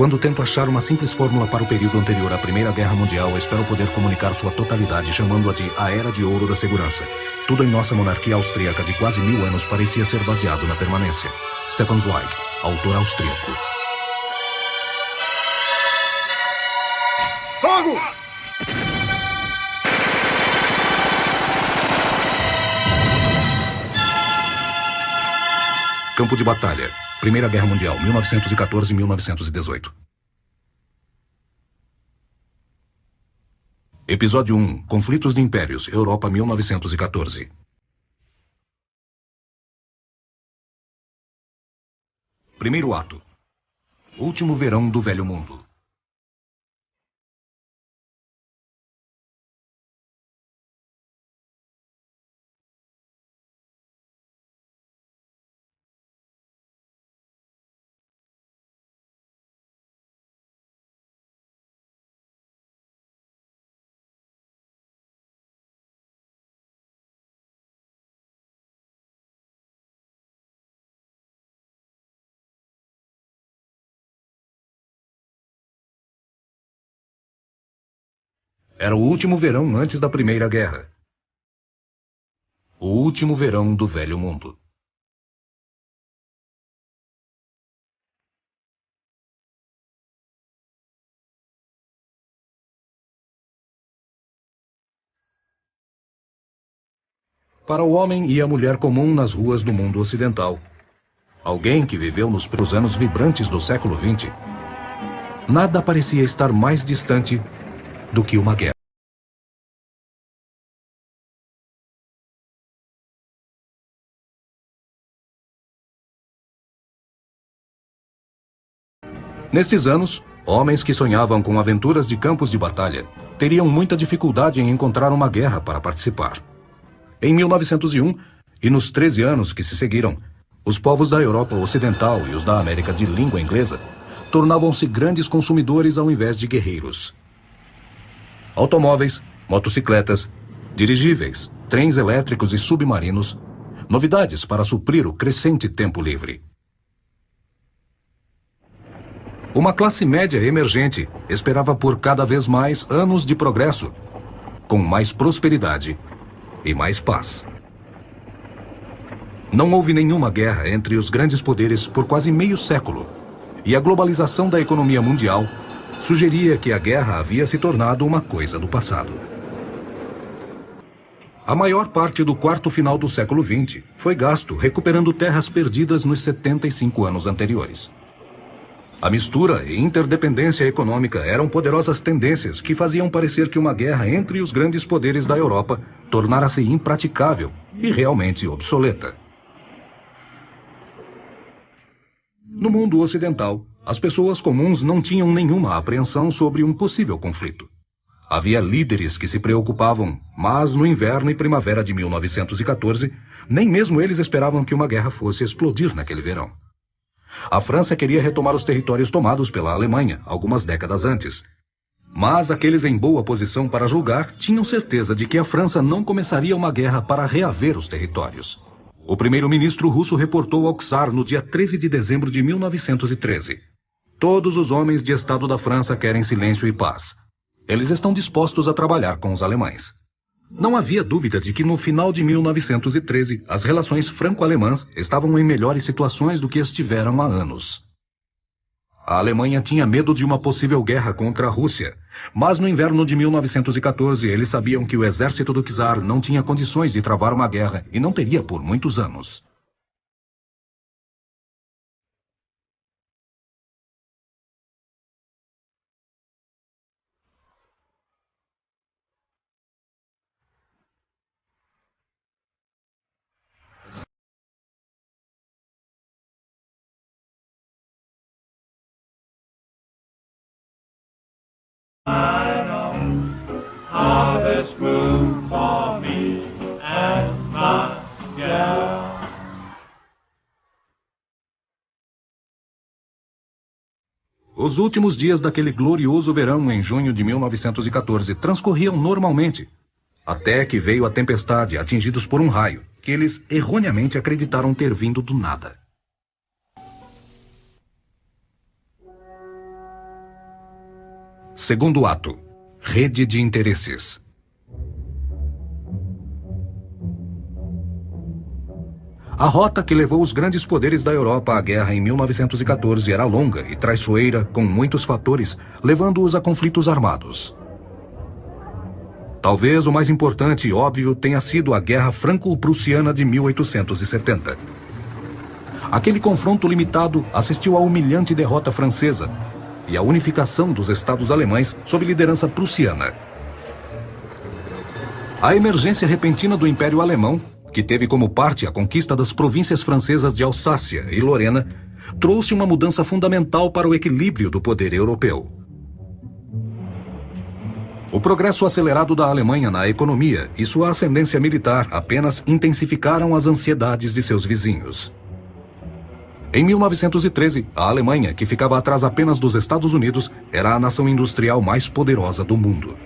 Quando tento achar uma simples fórmula para o período anterior à Primeira Guerra Mundial, espero poder comunicar sua totalidade, chamando-a de a Era de Ouro da Segurança. Tudo em nossa monarquia austríaca de quase 1000 anos parecia ser baseado na permanência. Stefan Zweig, autor austríaco. Fogo! Campo de batalha. Primeira Guerra Mundial, 1914-1918. Episódio 1. Conflitos de Impérios, Europa, 1914. Primeiro ato. Último verão do Velho Mundo. Era o último verão antes da Primeira Guerra. O último verão do Velho Mundo. Para o homem e a mulher comum nas ruas do mundo ocidental, alguém que viveu nos anos vibrantes do século XX, nada parecia estar mais distante do que uma guerra. Nestes anos, homens que sonhavam com aventuras de campos de batalha teriam muita dificuldade em encontrar uma guerra para participar. Em 1901, e nos 13 anos que se seguiram, os povos da Europa Ocidental e os da América de língua inglesa tornavam-se grandes consumidores ao invés de guerreiros. Automóveis, motocicletas, dirigíveis, trens elétricos e submarinos, novidades para suprir o crescente tempo livre. Uma classe média emergente esperava por cada vez mais anos de progresso, com mais prosperidade e mais paz. Não houve nenhuma guerra entre os grandes poderes por quase meio século, e a globalização da economia mundial sugeria que a guerra havia se tornado uma coisa do passado. A maior parte do quarto final do século XX foi gasto recuperando terras perdidas nos 75 anos anteriores. A mistura e interdependência econômica eram poderosas tendências que faziam parecer que uma guerra entre os grandes poderes da Europa tornara-se impraticável e realmente obsoleta. No mundo ocidental, as pessoas comuns não tinham nenhuma apreensão sobre um possível conflito. Havia líderes que se preocupavam, mas no inverno e primavera de 1914, nem mesmo eles esperavam que uma guerra fosse explodir naquele verão. A França queria retomar os territórios tomados pela Alemanha algumas décadas antes. Mas aqueles em boa posição para julgar tinham certeza de que a França não começaria uma guerra para reaver os territórios. O primeiro-ministro russo reportou ao czar no dia 13 de dezembro de 1913. Todos os homens de Estado da França querem silêncio e paz. Eles estão dispostos a trabalhar com os alemães. Não havia dúvida de que no final de 1913, as relações franco-alemãs estavam em melhores situações do que estiveram há anos. A Alemanha tinha medo de uma possível guerra contra a Rússia, mas no inverno de 1914 eles sabiam que o exército do czar não tinha condições de travar uma guerra e não teria por muitos anos. I know how this grew for me and my gal. Os últimos dias daquele glorioso verão em junho de 1914 transcorriam normalmente, até que veio a tempestade, atingidos por um raio, que eles erroneamente acreditaram ter vindo do nada. Segundo ato. Rede de interesses. A rota que levou os grandes poderes da Europa à guerra em 1914 era longa e traiçoeira, com muitos fatores, levando-os a conflitos armados. Talvez o mais importante e óbvio tenha sido a Guerra Franco-Prussiana de 1870. Aquele confronto limitado assistiu à humilhante derrota francesa e à unificação dos estados alemães sob liderança prussiana. A emergência repentina do Império Alemão, que teve como parte a conquista das províncias francesas de Alsácia e Lorena, trouxe uma mudança fundamental para o equilíbrio do poder europeu. O progresso acelerado da Alemanha na economia e sua ascendência militar apenas intensificaram as ansiedades de seus vizinhos. Em 1913, a Alemanha, que ficava atrás apenas dos Estados Unidos, era a nação industrial mais poderosa do mundo.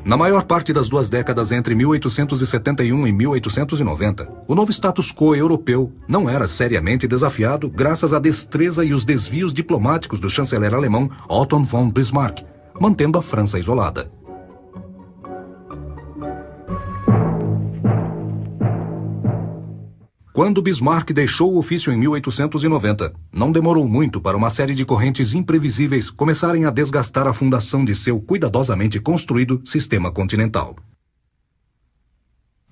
Na maior parte das duas décadas entre 1871 e 1890, o novo status quo europeu não era seriamente desafiado graças à destreza e os desvios diplomáticos do chanceler alemão Otto von Bismarck, mantendo a França isolada. Quando Bismarck deixou o ofício em 1890, não demorou muito para uma série de correntes imprevisíveis começarem a desgastar a fundação de seu cuidadosamente construído sistema continental.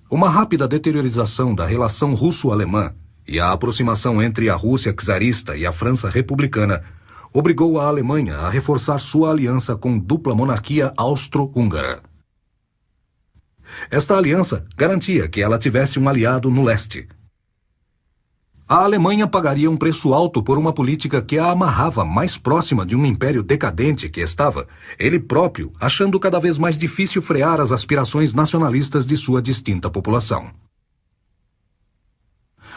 Uma rápida deteriorização da relação russo-alemã e a aproximação entre a Rússia czarista e a França republicana obrigou a Alemanha a reforçar sua aliança com dupla monarquia austro-húngara. Esta aliança garantia que ela tivesse um aliado no leste. A Alemanha pagaria um preço alto por uma política que a amarrava mais próxima de um império decadente que estava, ele próprio, achando cada vez mais difícil frear as aspirações nacionalistas de sua distinta população.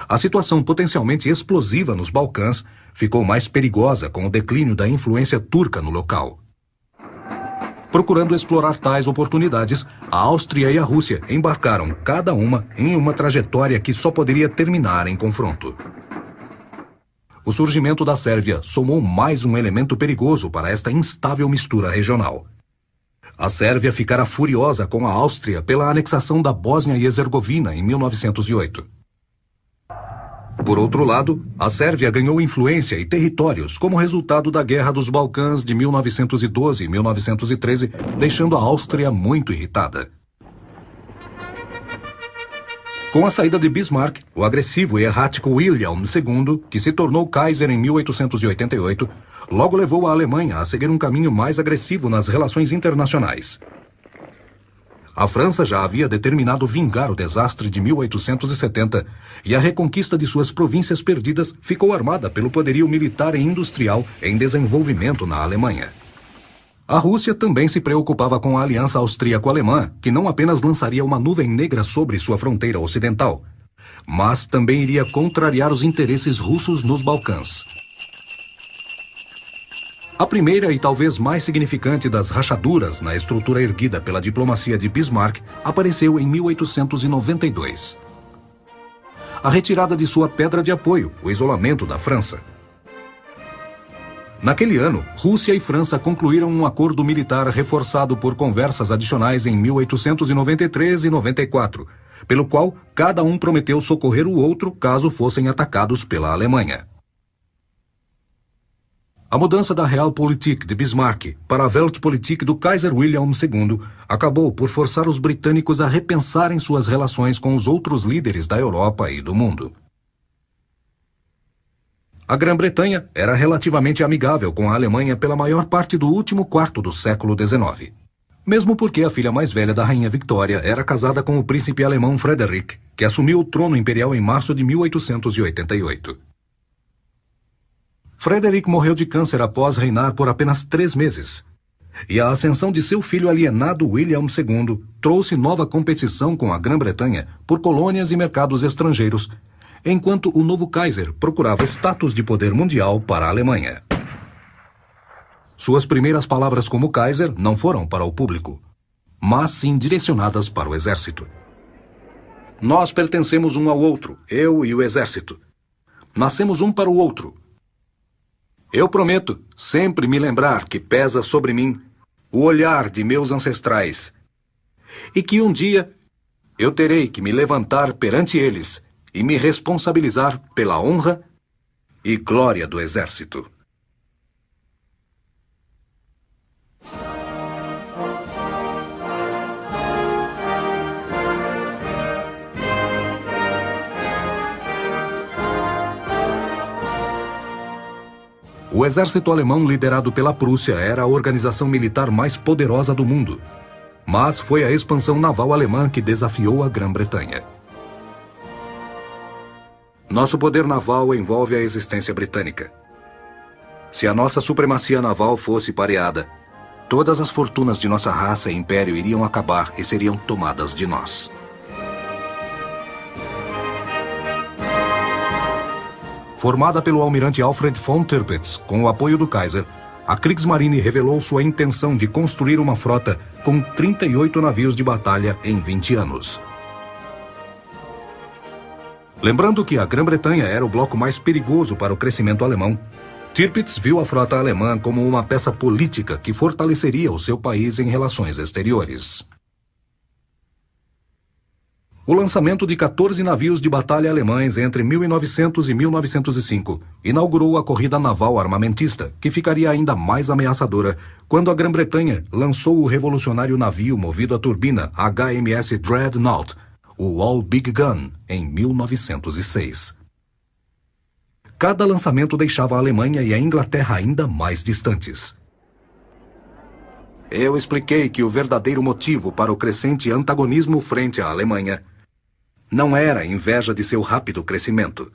A situação potencialmente explosiva nos Balcãs ficou mais perigosa com o declínio da influência turca no local. Procurando explorar tais oportunidades, a Áustria e a Rússia embarcaram cada uma em uma trajetória que só poderia terminar em confronto. O surgimento da Sérvia somou mais um elemento perigoso para esta instável mistura regional. A Sérvia ficara furiosa com a Áustria pela anexação da Bósnia e Herzegovina em 1908. Por outro lado, a Sérvia ganhou influência e territórios como resultado da Guerra dos Balcãs de 1912 e 1913, deixando a Áustria muito irritada. Com a saída de Bismarck, o agressivo e errático Wilhelm II, que se tornou Kaiser em 1888, logo levou a Alemanha a seguir um caminho mais agressivo nas relações internacionais. A França já havia determinado vingar o desastre de 1870 e a reconquista de suas províncias perdidas ficou armada pelo poderio militar e industrial em desenvolvimento na Alemanha. A Rússia também se preocupava com a aliança austríaco-alemã, que não apenas lançaria uma nuvem negra sobre sua fronteira ocidental, mas também iria contrariar os interesses russos nos Balcãs. A primeira e talvez mais significante das rachaduras na estrutura erguida pela diplomacia de Bismarck apareceu em 1892. A retirada de sua pedra de apoio, o isolamento da França. Naquele ano, Rússia e França concluíram um acordo militar reforçado por conversas adicionais em 1893 e 94, pelo qual cada um prometeu socorrer o outro caso fossem atacados pela Alemanha. A mudança da Realpolitik de Bismarck para a Weltpolitik do Kaiser Wilhelm II acabou por forçar os britânicos a repensarem suas relações com os outros líderes da Europa e do mundo. A Grã-Bretanha era relativamente amigável com a Alemanha pela maior parte do último quarto do século XIX. Mesmo porque a filha mais velha da rainha Victoria era casada com o príncipe alemão Frederick, que assumiu o trono imperial em março de 1888. Frederick morreu de câncer após reinar por apenas 3 meses. E a ascensão de seu filho alienado William II trouxe nova competição com a Grã-Bretanha por colônias e mercados estrangeiros, enquanto o novo Kaiser procurava status de poder mundial para a Alemanha. Suas primeiras palavras como Kaiser não foram para o público, mas sim direcionadas para o exército. Nós pertencemos um ao outro, eu e o exército. Nascemos um para o outro. Eu prometo sempre me lembrar que pesa sobre mim o olhar de meus ancestrais, e que um dia eu terei que me levantar perante eles e me responsabilizar pela honra e glória do exército. O exército alemão liderado pela Prússia era a organização militar mais poderosa do mundo. Mas foi a expansão naval alemã que desafiou a Grã-Bretanha. Nosso poder naval envolve a existência britânica. Se a nossa supremacia naval fosse pareada, todas as fortunas de nossa raça e império iriam acabar e seriam tomadas de nós. Formada pelo almirante Alfred von Tirpitz com o apoio do Kaiser, a Kriegsmarine revelou sua intenção de construir uma frota com 38 navios de batalha em 20 anos. Lembrando que a Grã-Bretanha era o bloco mais perigoso para o crescimento alemão, Tirpitz viu a frota alemã como uma peça política que fortaleceria o seu país em relações exteriores. O lançamento de 14 navios de batalha alemães entre 1900 e 1905 inaugurou a corrida naval armamentista, que ficaria ainda mais ameaçadora quando a Grã-Bretanha lançou o revolucionário navio movido a turbina HMS Dreadnought, o All Big Gun, em 1906. Cada lançamento deixava a Alemanha e a Inglaterra ainda mais distantes. Eu expliquei que o verdadeiro motivo para o crescente antagonismo frente à Alemanha não era inveja de seu rápido crescimento,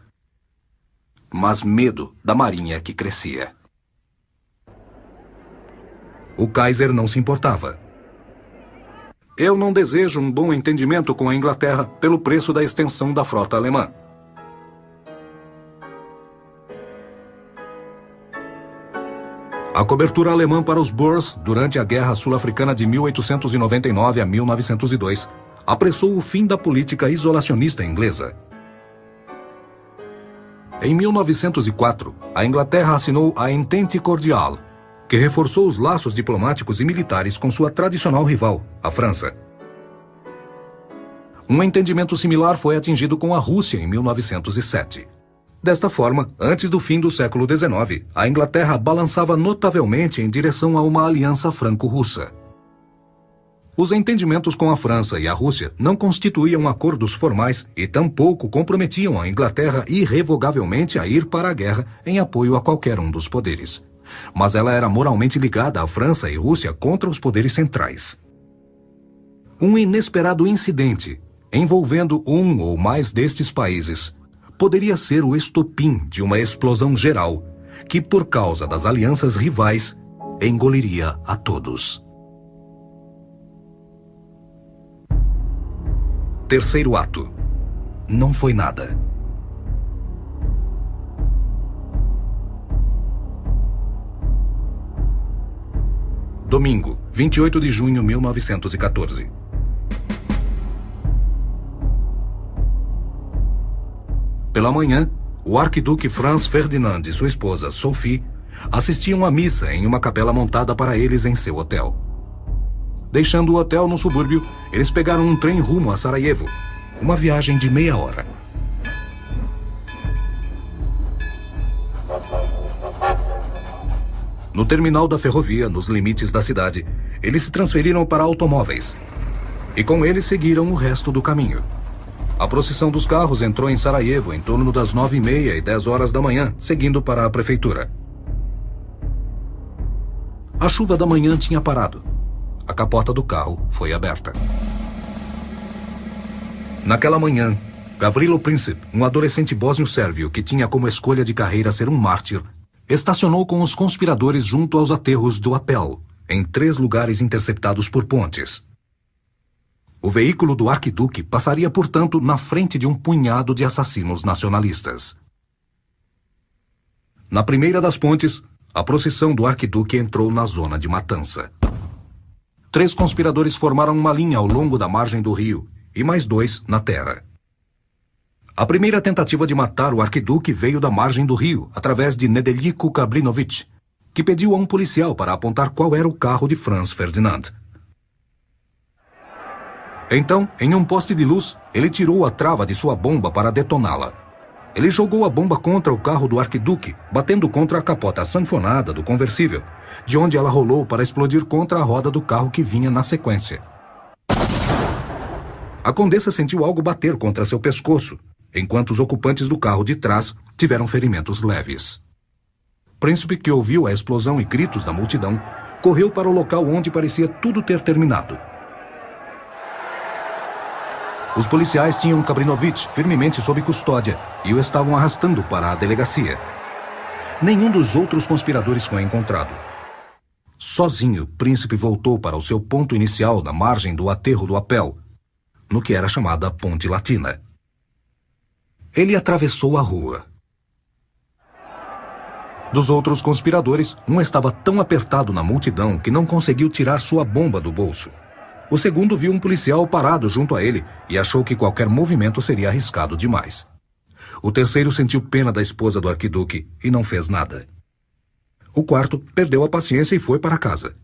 mas medo da marinha que crescia. O Kaiser não se importava. Eu não desejo um bom entendimento com a Inglaterra pelo preço da extensão da frota alemã. A cobertura alemã para os Boers durante a Guerra Sul-Africana de 1899 a 1902 apressou o fim da política isolacionista inglesa. Em 1904, a Inglaterra assinou a Entente Cordial, que reforçou os laços diplomáticos e militares com sua tradicional rival, a França. Um entendimento similar foi atingido com a Rússia em 1907. Desta forma, antes do fim do século XIX, a Inglaterra balançava notavelmente em direção a uma aliança franco-russa. Os entendimentos com a França e a Rússia não constituíam acordos formais e tampouco comprometiam a Inglaterra irrevogavelmente a ir para a guerra em apoio a qualquer um dos poderes. Mas ela era moralmente ligada à França e Rússia contra os poderes centrais. Um inesperado incidente, envolvendo um ou mais destes países, poderia ser o estopim de uma explosão geral, que, por causa das alianças rivais, engoliria a todos. Terceiro ato. Não foi nada. Domingo, 28 de junho de 1914. Pela manhã, o arquiduque Franz Ferdinand e sua esposa, Sophie, assistiam à missa em uma capela montada para eles em seu hotel. Deixando o hotel no subúrbio, eles pegaram um trem rumo a Sarajevo, uma viagem de meia hora. No terminal da ferrovia, nos limites da cidade, eles se transferiram para automóveis. E com eles seguiram o resto do caminho. A procissão dos carros entrou em Sarajevo em torno das 9h30 e 10 horas da manhã, seguindo para a prefeitura. A chuva da manhã tinha parado. A capota do carro foi aberta. Naquela manhã, Gavrilo Princip, um adolescente bósnio-sérvio que tinha como escolha de carreira ser um mártir, estacionou com os conspiradores junto aos aterros do Apel, em 3 lugares interceptados por pontes. O veículo do arquiduque passaria, portanto, na frente de um punhado de assassinos nacionalistas. Na primeira das pontes, a procissão do arquiduque entrou na zona de matança. 3 conspiradores formaram uma linha ao longo da margem do rio e mais 2 na terra. A primeira tentativa de matar o arquiduque veio da margem do rio, através de Nedeljko Kabrinović, que pediu a um policial para apontar qual era o carro de Franz Ferdinand. Então, em um poste de luz, ele tirou a trava de sua bomba para detoná-la. Ele jogou a bomba contra o carro do arquiduque, batendo contra a capota sanfonada do conversível, de onde ela rolou para explodir contra a roda do carro que vinha na sequência. A condessa sentiu algo bater contra seu pescoço, enquanto os ocupantes do carro de trás tiveram ferimentos leves. Príncipe, que ouviu a explosão e gritos da multidão, correu para o local onde parecia tudo ter terminado. Os policiais tinham Kabrinovich firmemente sob custódia e o estavam arrastando para a delegacia. Nenhum dos outros conspiradores foi encontrado. Sozinho, Príncipe voltou para o seu ponto inicial na margem do aterro do Apel, no que era chamada Ponte Latina. Ele atravessou a rua. Dos outros conspiradores, um estava tão apertado na multidão que não conseguiu tirar sua bomba do bolso. O segundo viu um policial parado junto a ele e achou que qualquer movimento seria arriscado demais. O terceiro sentiu pena da esposa do arquiduque e não fez nada. O quarto perdeu a paciência e foi para casa.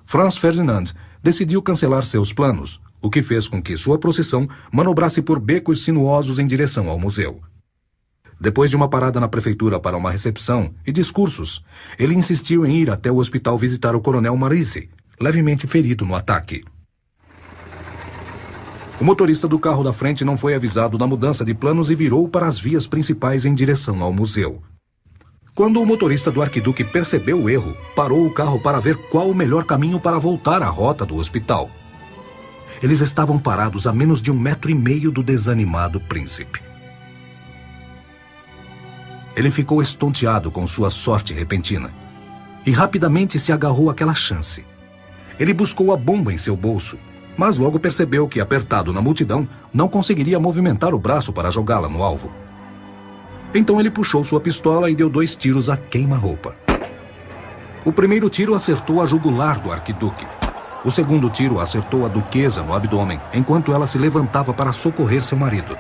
Franz Ferdinand decidiu cancelar seus planos, o que fez com que sua procissão manobrasse por becos sinuosos em direção ao museu. Depois de uma parada na prefeitura para uma recepção e discursos, ele insistiu em ir até o hospital visitar o coronel Marise, levemente ferido no ataque. O motorista do carro da frente não foi avisado da mudança de planos e virou para as vias principais em direção ao museu. Quando o motorista do arquiduque percebeu o erro, parou o carro para ver qual o melhor caminho para voltar à rota do hospital. Eles estavam parados a menos de 1,5 metro do desanimado príncipe. Ele ficou estonteado com sua sorte repentina e rapidamente se agarrou àquela chance. Ele buscou a bomba em seu bolso, mas logo percebeu que, apertado na multidão, não conseguiria movimentar o braço para jogá-la no alvo. Então ele puxou sua pistola e deu 2 tiros a queima-roupa. O primeiro tiro acertou a jugular do arquiduque. O segundo tiro acertou a duquesa no abdômen, enquanto ela se levantava para socorrer seu marido.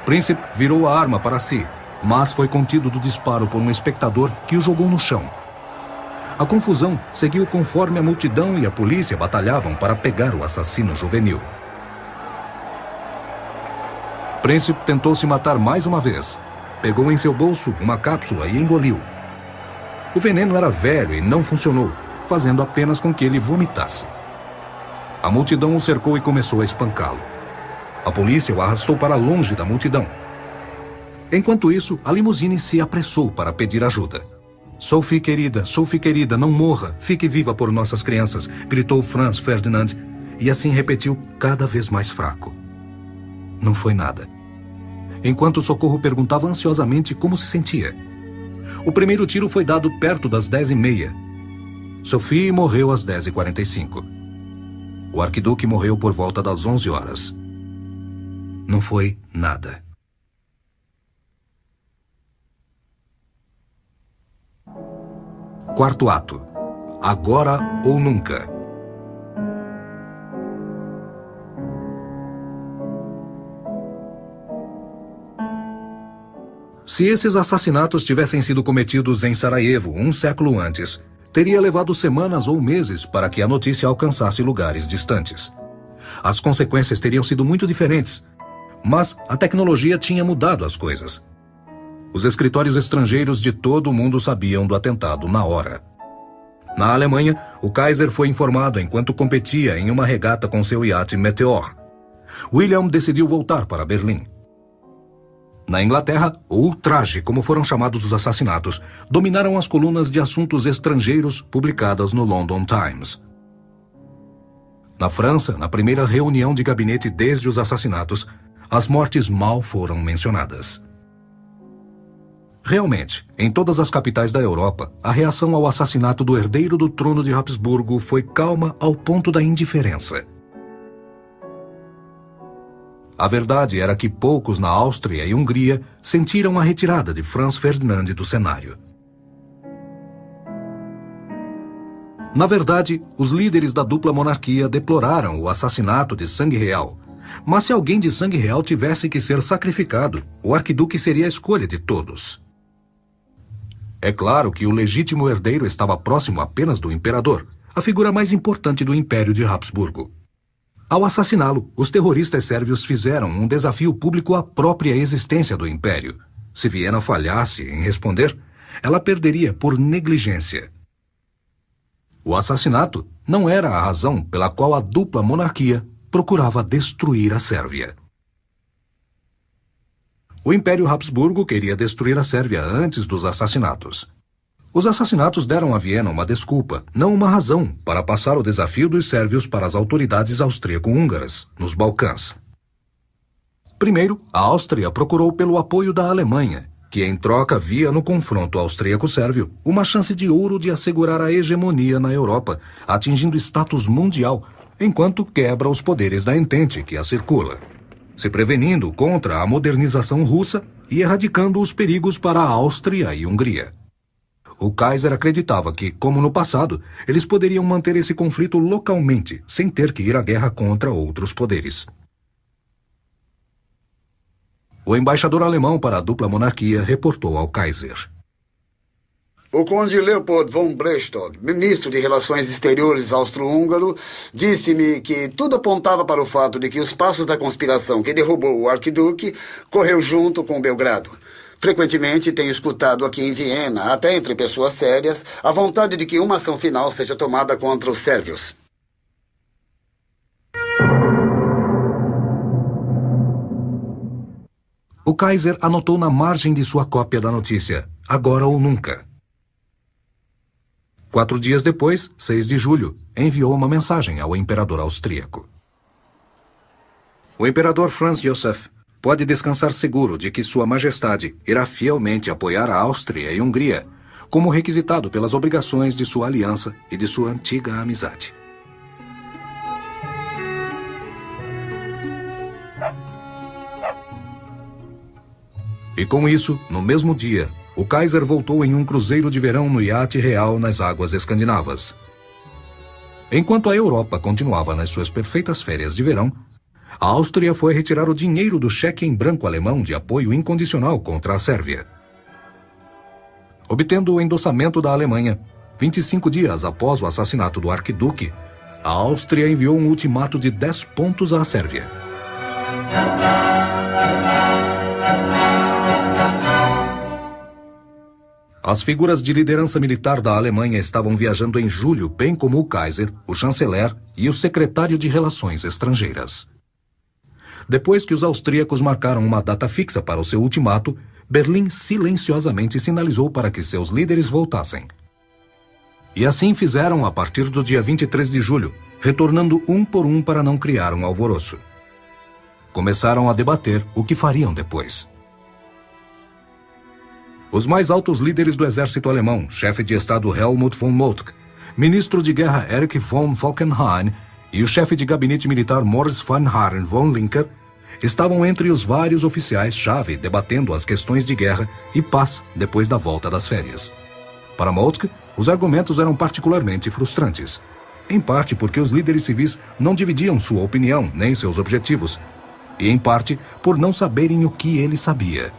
Príncipe virou a arma para si, mas foi contido do disparo por um espectador que o jogou no chão. A confusão seguiu conforme a multidão e a polícia batalhavam para pegar o assassino juvenil. Príncipe tentou se matar mais uma vez. Pegou em seu bolso uma cápsula e engoliu. O veneno era velho e não funcionou, fazendo apenas com que ele vomitasse. A multidão o cercou e começou a espancá-lo. A polícia o arrastou para longe da multidão. Enquanto isso, a limusine se apressou para pedir ajuda. Sophie querida, não morra, fique viva por nossas crianças, gritou Franz Ferdinand, e assim repetiu cada vez mais fraco. Não foi nada. Enquanto o socorro perguntava ansiosamente como se sentia. O primeiro tiro foi dado perto das 10h30. Sophie morreu às 10h45. O arquiduque morreu por volta das 11 horas. Não foi nada. Quarto ato. Agora ou nunca. Se esses assassinatos tivessem sido cometidos em Sarajevo 1 século antes, teria levado semanas ou meses para que a notícia alcançasse lugares distantes. As consequências teriam sido muito diferentes, mas a tecnologia tinha mudado as coisas. Os escritórios estrangeiros de todo o mundo sabiam do atentado na hora. Na Alemanha, o Kaiser foi informado enquanto competia em uma regata com seu iate Meteor. William decidiu voltar para Berlim. Na Inglaterra, o ultraje, como foram chamados os assassinatos, dominaram as colunas de assuntos estrangeiros publicadas no London Times. Na França, na primeira reunião de gabinete desde os assassinatos, as mortes mal foram mencionadas. Realmente, em todas as capitais da Europa, a reação ao assassinato do herdeiro do trono de Habsburgo foi calma ao ponto da indiferença. A verdade era que poucos na Áustria e Hungria sentiram a retirada de Franz Ferdinand do cenário. Na verdade, os líderes da dupla monarquia deploraram o assassinato de sangue real. Mas se alguém de sangue real tivesse que ser sacrificado, o arquiduque seria a escolha de todos. É claro que o legítimo herdeiro estava próximo apenas do imperador, a figura mais importante do Império de Habsburgo. Ao assassiná-lo, os terroristas sérvios fizeram um desafio público à própria existência do Império. Se Viena falhasse em responder, ela perderia por negligência. O assassinato não era a razão pela qual a dupla monarquia procurava destruir a Sérvia. O Império Habsburgo queria destruir a Sérvia antes dos assassinatos. Os assassinatos deram a Viena uma desculpa, não uma razão, para passar o desafio dos sérvios para as autoridades austríaco-húngaras, nos Balcãs. Primeiro, a Áustria procurou pelo apoio da Alemanha, que em troca via no confronto austríaco-sérvio uma chance de ouro de assegurar a hegemonia na Europa, atingindo status mundial, enquanto quebra os poderes da Entente que a circula, se prevenindo contra a modernização russa e erradicando os perigos para a Áustria e Hungria. O Kaiser acreditava que, como no passado, eles poderiam manter esse conflito localmente, sem ter que ir à guerra contra outros poderes. O embaixador alemão para a dupla monarquia reportou ao Kaiser: O conde Leopold von Brestow, ministro de Relações Exteriores austro-húngaro, disse-me que tudo apontava para o fato de que os passos da conspiração que derrubou o arquiduque correu junto com Belgrado. Frequentemente tenho escutado aqui em Viena, até entre pessoas sérias, a vontade de que uma ação final seja tomada contra os sérvios. O Kaiser anotou na margem de sua cópia da notícia: agora ou nunca. 4 dias depois, 6 de julho, enviou uma mensagem ao imperador austríaco. O imperador Franz Josef pode descansar seguro de que Sua Majestade irá fielmente apoiar a Áustria e Hungria, como requisitado pelas obrigações de sua aliança e de sua antiga amizade. E com isso, no mesmo dia, o Kaiser voltou em um cruzeiro de verão no iate real nas águas escandinavas. Enquanto a Europa continuava nas suas perfeitas férias de verão, a Áustria foi retirar o dinheiro do cheque em branco alemão de apoio incondicional contra a Sérvia. Obtendo o endossamento da Alemanha, 25 dias após o assassinato do arquiduque, a Áustria enviou um ultimato de 10 pontos à Sérvia. As figuras de liderança militar da Alemanha estavam viajando em julho, bem como o Kaiser, o chanceler e o secretário de Relações Estrangeiras. Depois que os austríacos marcaram uma data fixa para o seu ultimato, Berlim silenciosamente sinalizou para que seus líderes voltassem. E assim fizeram a partir do dia 23 de julho, retornando um por um para não criar um alvoroço. Começaram a debater o que fariam depois. Os mais altos líderes do exército alemão, chefe de estado Helmut von Moltke, ministro de guerra Erich von Falkenhayn e o chefe de gabinete militar Moritz von Haaren von Lincker, estavam entre os vários oficiais-chave debatendo as questões de guerra e paz depois da volta das férias. Para Moltke, os argumentos eram particularmente frustrantes, em parte porque os líderes civis não dividiam sua opinião nem seus objetivos, e em parte por não saberem o que ele sabia.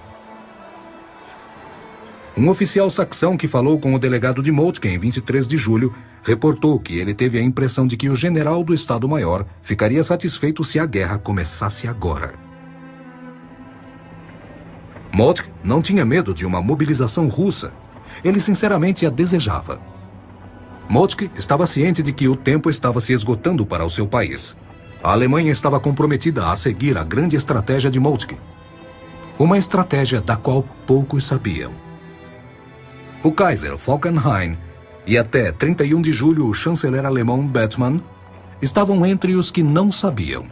Um oficial saxão que falou com o delegado de Moltke em 23 de julho reportou que ele teve a impressão de que o general do Estado-Maior ficaria satisfeito se a guerra começasse agora. Moltke não tinha medo de uma mobilização russa. Ele sinceramente a desejava. Moltke estava ciente de que o tempo estava se esgotando para o seu país. A Alemanha estava comprometida a seguir a grande estratégia de Moltke. Uma estratégia da qual poucos sabiam. O Kaiser Falkenhayn e até 31 de julho o chanceler alemão Bethmann estavam entre os que não sabiam.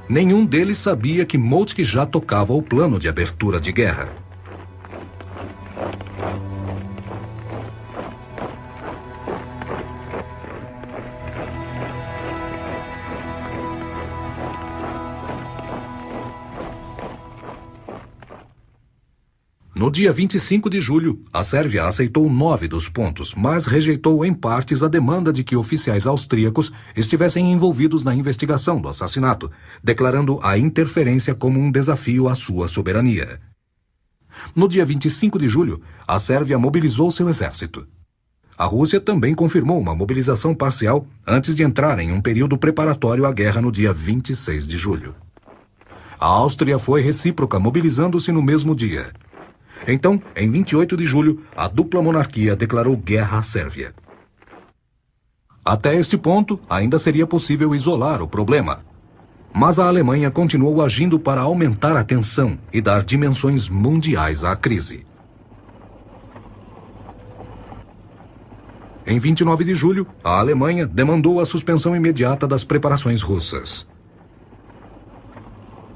Nenhum deles sabia que Moltke já tocava o plano de abertura de guerra. No dia 25 de julho, a Sérvia aceitou 9 dos pontos, mas rejeitou em partes a demanda de que oficiais austríacos estivessem envolvidos na investigação do assassinato, declarando a interferência como um desafio à sua soberania. No dia 25 de julho, a Sérvia mobilizou seu exército. A Rússia também confirmou uma mobilização parcial antes de entrar em um período preparatório à guerra no dia 26 de julho. A Áustria foi recíproca, mobilizando-se no mesmo dia. Então, em 28 de julho, a dupla monarquia declarou guerra à Sérvia. Até este ponto, ainda seria possível isolar o problema. Mas a Alemanha continuou agindo para aumentar a tensão e dar dimensões mundiais à crise. Em 29 de julho, a Alemanha demandou a suspensão imediata das preparações russas.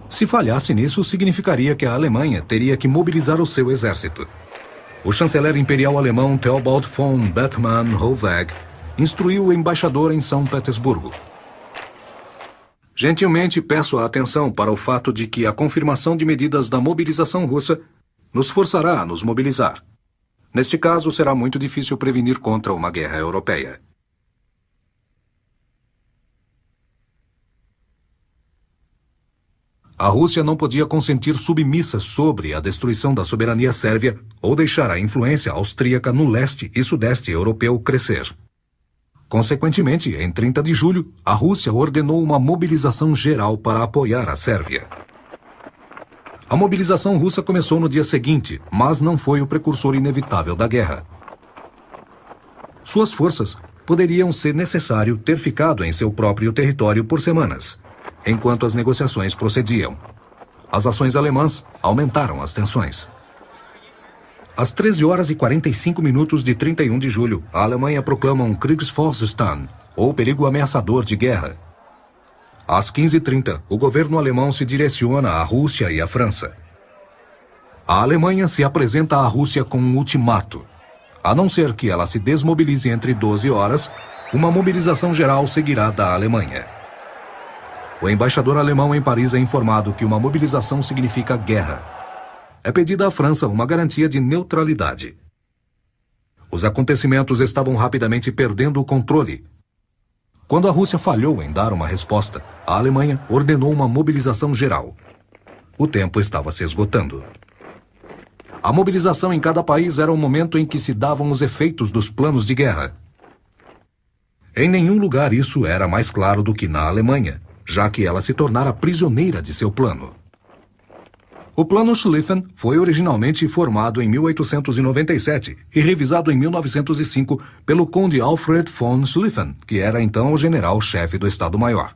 Se falhasse nisso, significaria que a Alemanha teria que mobilizar o seu exército. O chanceler imperial alemão Theobald von Bethmann-Hollweg instruiu o embaixador em São Petersburgo. Gentilmente peço a atenção para o fato de que a confirmação de medidas da mobilização russa nos forçará a nos mobilizar. Neste caso, será muito difícil prevenir contra uma guerra europeia. A Rússia não podia consentir submissa sobre a destruição da soberania sérvia ou deixar a influência austríaca no leste e sudeste europeu crescer. Consequentemente, em 30 de julho, a Rússia ordenou uma mobilização geral para apoiar a Sérvia. A mobilização russa começou no dia seguinte, mas não foi o precursor inevitável da guerra. Suas forças poderiam ser necessário ter ficado em seu próprio território por semanas, enquanto as negociações procediam. As ações alemãs aumentaram as tensões. Às 13 horas e 45 minutos de 31 de julho, a Alemanha proclama um Kriegsvorstand, ou perigo ameaçador de guerra. Às 15h30, o governo alemão se direciona à Rússia e à França. A Alemanha se apresenta à Rússia com um ultimato. A não ser que ela se desmobilize entre 12 horas, uma mobilização geral seguirá da Alemanha. O embaixador alemão em Paris é informado que uma mobilização significa guerra. É pedida à França uma garantia de neutralidade. Os acontecimentos estavam rapidamente perdendo o controle. Quando a Rússia falhou em dar uma resposta, a Alemanha ordenou uma mobilização geral. O tempo estava se esgotando. A mobilização em cada país era o momento em que se davam os efeitos dos planos de guerra. Em nenhum lugar isso era mais claro do que na Alemanha, já que ela se tornara prisioneira de seu plano. O Plano Schlieffen foi originalmente formado em 1897 e revisado em 1905 pelo conde Alfred von Schlieffen, que era então o general-chefe do Estado-Maior.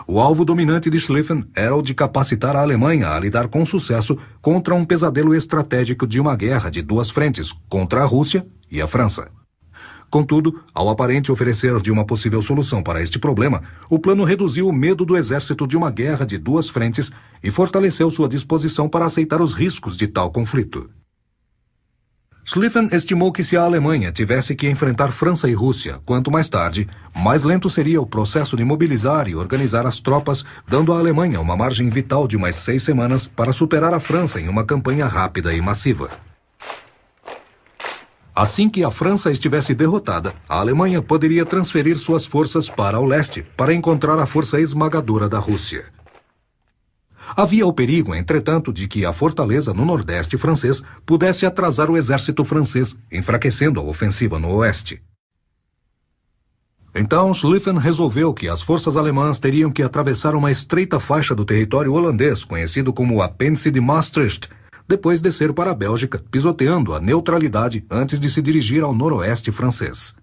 O alvo dominante de Schlieffen era o de capacitar a Alemanha a lidar com sucesso contra um pesadelo estratégico de uma guerra de duas frentes, contra a Rússia e a França. Contudo, ao aparente oferecer de uma possível solução para este problema, o plano reduziu o medo do exército de uma guerra de duas frentes e fortaleceu sua disposição para aceitar os riscos de tal conflito. Schlieffen estimou que se a Alemanha tivesse que enfrentar França e Rússia, quanto mais tarde, mais lento seria o processo de mobilizar e organizar as tropas, dando à Alemanha uma margem vital de umas 6 semanas para superar a França em uma campanha rápida e massiva. Assim que a França estivesse derrotada, a Alemanha poderia transferir suas forças para o leste para encontrar a força esmagadora da Rússia. Havia o perigo, entretanto, de que a fortaleza no nordeste francês pudesse atrasar o exército francês, enfraquecendo a ofensiva no oeste. Então, Schlieffen resolveu que as forças alemãs teriam que atravessar uma estreita faixa do território holandês, conhecido como Apêndice de Maastricht, depois descer para a Bélgica, pisoteando a neutralidade antes de se dirigir ao noroeste francês.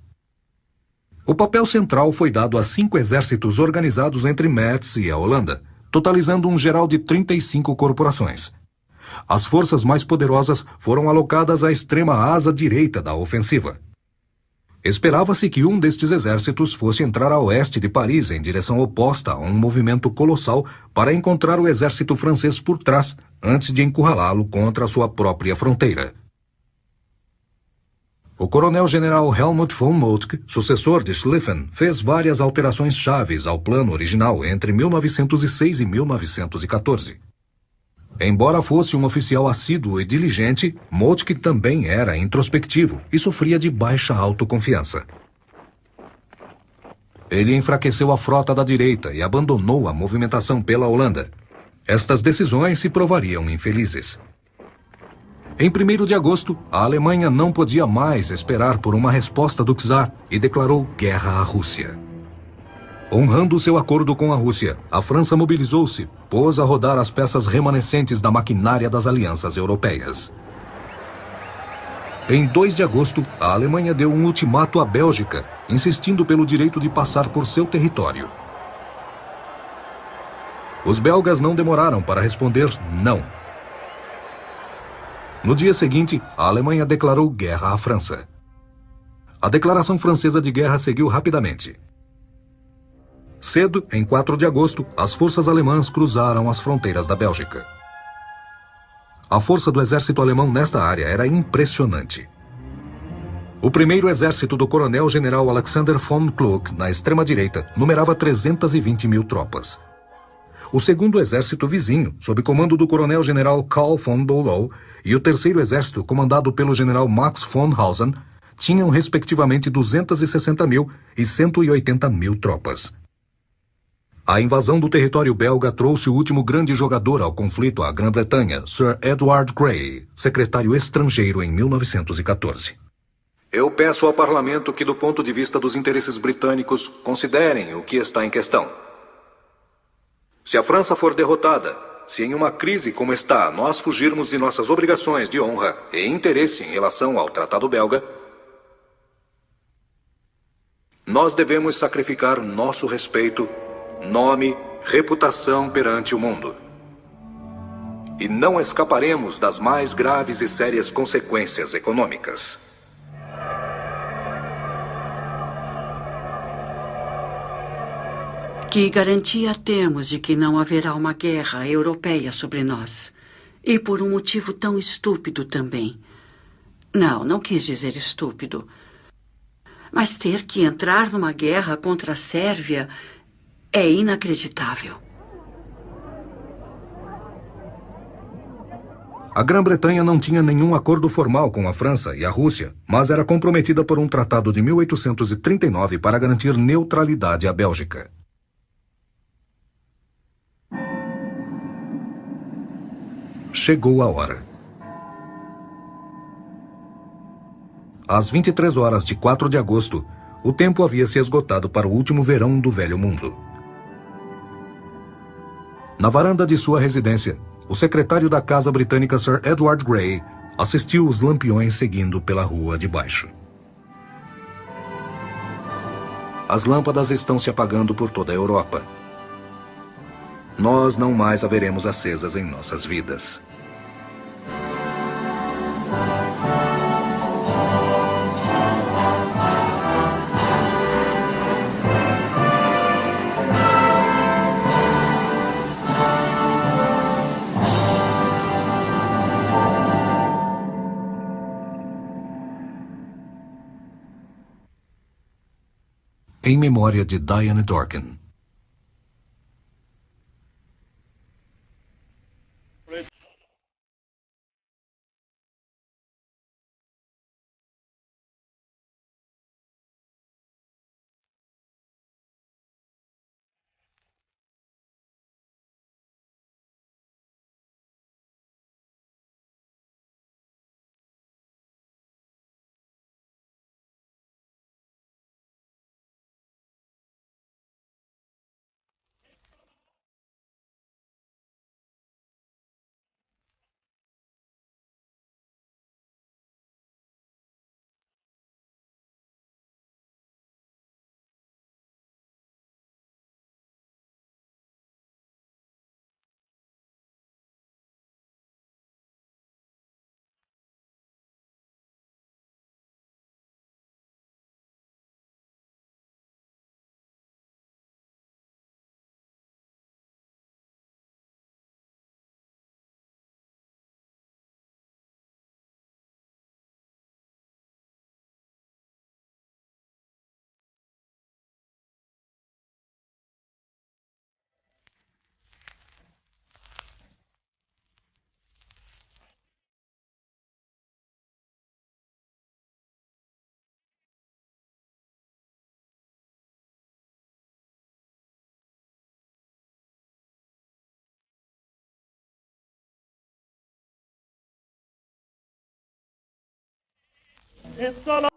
O papel central foi dado a 5 exércitos organizados entre Metz e a Holanda, totalizando um geral de 35 corporações. As forças mais poderosas foram alocadas à extrema asa direita da ofensiva. Esperava-se que um destes exércitos fosse entrar a oeste de Paris em direção oposta a um movimento colossal para encontrar o exército francês por trás, antes de encurralá-lo contra a sua própria fronteira. O coronel-general Helmut von Moltke, sucessor de Schlieffen, fez várias alterações chaves ao plano original entre 1906 e 1914. Embora fosse um oficial assíduo e diligente, Moltke também era introspectivo e sofria de baixa autoconfiança. Ele enfraqueceu a frota da direita e abandonou a movimentação pela Holanda. Estas decisões se provariam infelizes. Em 1º de agosto, a Alemanha não podia mais esperar por uma resposta do czar e declarou guerra à Rússia. Honrando seu acordo com a Rússia, a França mobilizou-se, pôs a rodar as peças remanescentes da maquinária das alianças europeias. Em 2 de agosto, a Alemanha deu um ultimato à Bélgica, insistindo pelo direito de passar por seu território. Os belgas não demoraram para responder não. No dia seguinte, a Alemanha declarou guerra à França. A declaração francesa de guerra seguiu rapidamente. Cedo, em 4 de agosto, as forças alemãs cruzaram as fronteiras da Bélgica. A força do exército alemão nesta área era impressionante. O primeiro exército do coronel-general Alexander von Kluck, na extrema-direita, numerava 320 mil tropas. O segundo exército vizinho, sob comando do coronel-general Karl von Bülow, e o terceiro exército, comandado pelo general Max von Hausen, tinham respectivamente 260 mil e 180 mil tropas. A invasão do território belga trouxe o último grande jogador ao conflito à Grã-Bretanha, Sir Edward Grey, secretário estrangeiro em 1914. Eu peço ao Parlamento que, do ponto de vista dos interesses britânicos, considerem o que está em questão. Se a França for derrotada, se em uma crise como está nós fugirmos de nossas obrigações de honra e interesse em relação ao Tratado Belga, nós devemos sacrificar nosso respeito, nome, reputação perante o mundo. E não escaparemos das mais graves e sérias consequências econômicas. Que garantia temos de que não haverá uma guerra europeia sobre nós? E por um motivo tão estúpido também. Não quis dizer estúpido. Mas ter que entrar numa guerra contra a Sérvia é inacreditável. A Grã-Bretanha não tinha nenhum acordo formal com a França e a Rússia, mas era comprometida por um tratado de 1839 para garantir neutralidade à Bélgica. Chegou a hora. Às 23 horas de 4 de agosto, o tempo havia se esgotado para o último verão do Velho Mundo. Na varanda de sua residência, o secretário da Casa Britânica Sir Edward Grey assistiu os lampiões seguindo pela rua de baixo. As lâmpadas estão se apagando por toda a Europa. Nós não mais a veremos acesas em nossas vidas. Em memória de Diane Dorkin. It's so long.